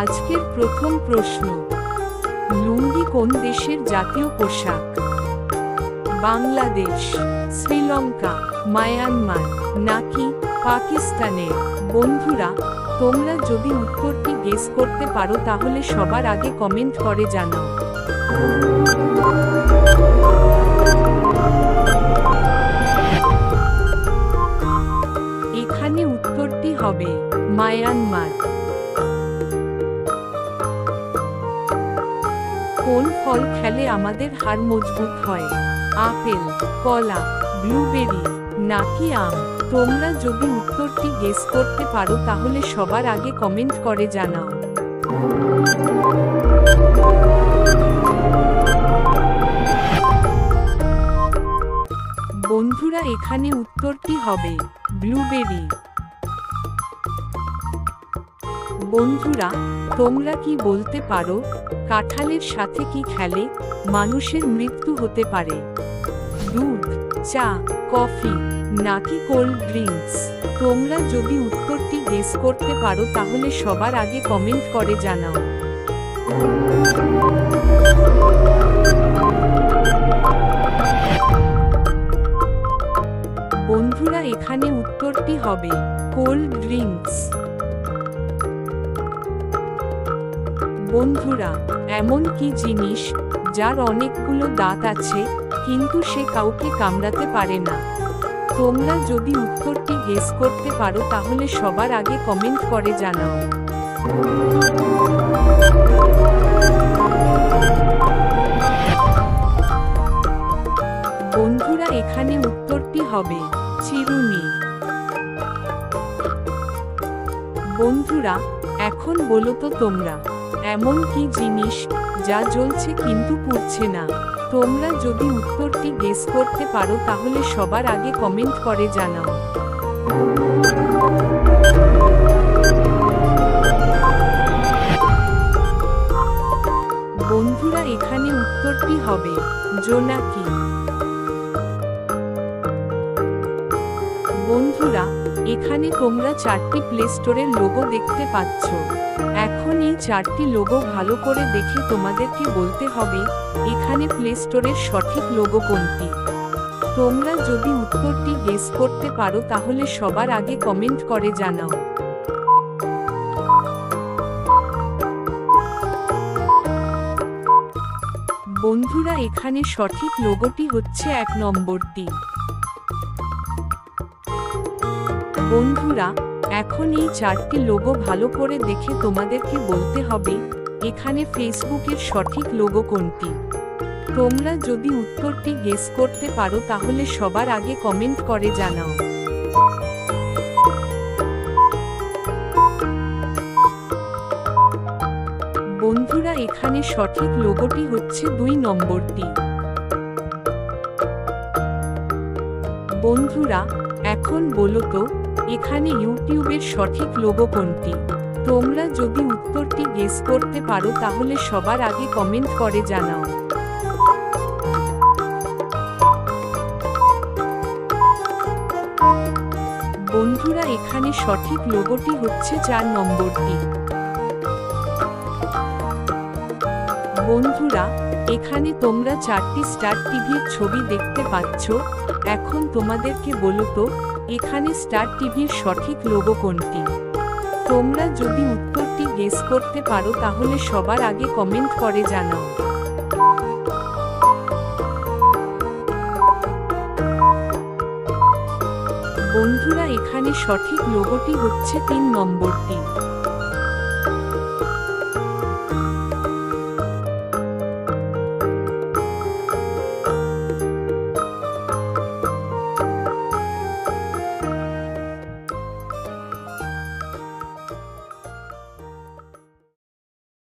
আজকের প্রথম প্রশ্ন, লুঙ্গি কোন দেশের জাতীয় পোশাক? বাংলাদেশ, শ্রীলঙ্কা, মায়ানমার নাকি পাকিস্তানের? বন্ধুরা, তোমরা যদি উত্তরটি গেস করতে পারো তাহলে সবার আগে কমেন্ট করে জানাও। এখানে উত্তরটি হবে মায়ানমার। কোন ফল খেলে আমাদের হাড় মজবুত হয়? আপেল, কলা, ব্লুবেরি নাকি আম? তোমরা যদি উত্তরটি গেস করতে পারো তাহলে সবার আগে কমেন্ট করে জানাও। বন্ধুরা, এখানে উত্তরটি হবে ব্লুবেরি। বন্ধুরা, তোমরা কি বলতে পারো কাঁঠালের সাথে কি খেলে মানুষের মৃত্যু হতে পারে? দুধ, চা, কফি নাকি কোল্ড ড্রিঙ্কস? তোমরা যদি উত্তরটি গেস করতে পারো তাহলে সবার আগে কমেন্ট করে জানাও। বন্ধুরা, এখানে উত্তরটি হবে কোল্ড ড্রিঙ্কস। বন্ধুরা, এমন কি জিনিস যার অনেকগুলো দাঁত আছে কিন্তু সে কাউকে কামড়াতে পারে না? তোমরা যদি উত্তরটি গেস করতে পারো তাহলে সবার আগে কমেন্ট করে জানাও। বন্ধুরা, এখানে উত্তরটি হবে চিরুনি। বন্ধুরা, এখন বলো তো তোমরা, এমন কি জিনিস যা জ্বলছে কিন্তু পুড়ছে না? তোমরা যদি উত্তরটি গেস করতে পারো তাহলে সবার আগে কমেন্ট করে জানাও। বন্ধুরা, এখানে উত্তরটি হবে জোনাকি। বন্ধুরা, এখানে তোমরা 4টি প্লে স্টোরের লোগো দেখতে পাচ্ছ। এখন এই 4টি লোগো ভালো করে দেখে তোমাদেরকে বলতে হবে এখানে প্লে স্টোরের সঠিক লোগো কোনটি। তোমরা যদি উত্তরটি গেস করতে পারো তাহলে সবার আগে কমেন্ট করে জানাও। বন্ধুরা, এখানে সঠিক লোগোটি হচ্ছে 1 নম্বরটি। বন্ধুরা, এখন এই 4টি লোগো ভালো করে দেখে তোমাদেরকে বলতে হবে এখানে ফেসবুকের সঠিক লোগো কোনটি। তোমরা যদি উত্তরটি গেস করতে পারো তাহলে সবার আগে কমেন্ট করে জানাও। বন্ধুরা, এখানে সঠিক লোগোটি হচ্ছে 2 নম্বরটি। বন্ধুরা, এখন বলো তো এখানে ইউটিউবের সঠিক লোগো কোনটি? তোমরা যদি উত্তরটি গেস করতে পারো তাহলে সবার আগে কমেন্ট করে জানাও। বন্ধুরা, এখানে সঠিক লোগোটি হচ্ছে 4 নম্বরটি। বন্ধুরা, এখানে তোমরা 4টি স্টার টিভির ছবি দেখতে পাচ্ছ। এখন তোমাদেরকে বলো তো এখানে স্টার টিভির সঠিক লোগো কোনটি? তোমরা যদি উত্তরটি গেস করতে পারো তাহলে সবার আগে কমেন্ট করে জানাও। বন্ধুরা, এখানে সঠিক লোগোটি হচ্ছে 3 নম্বরটি।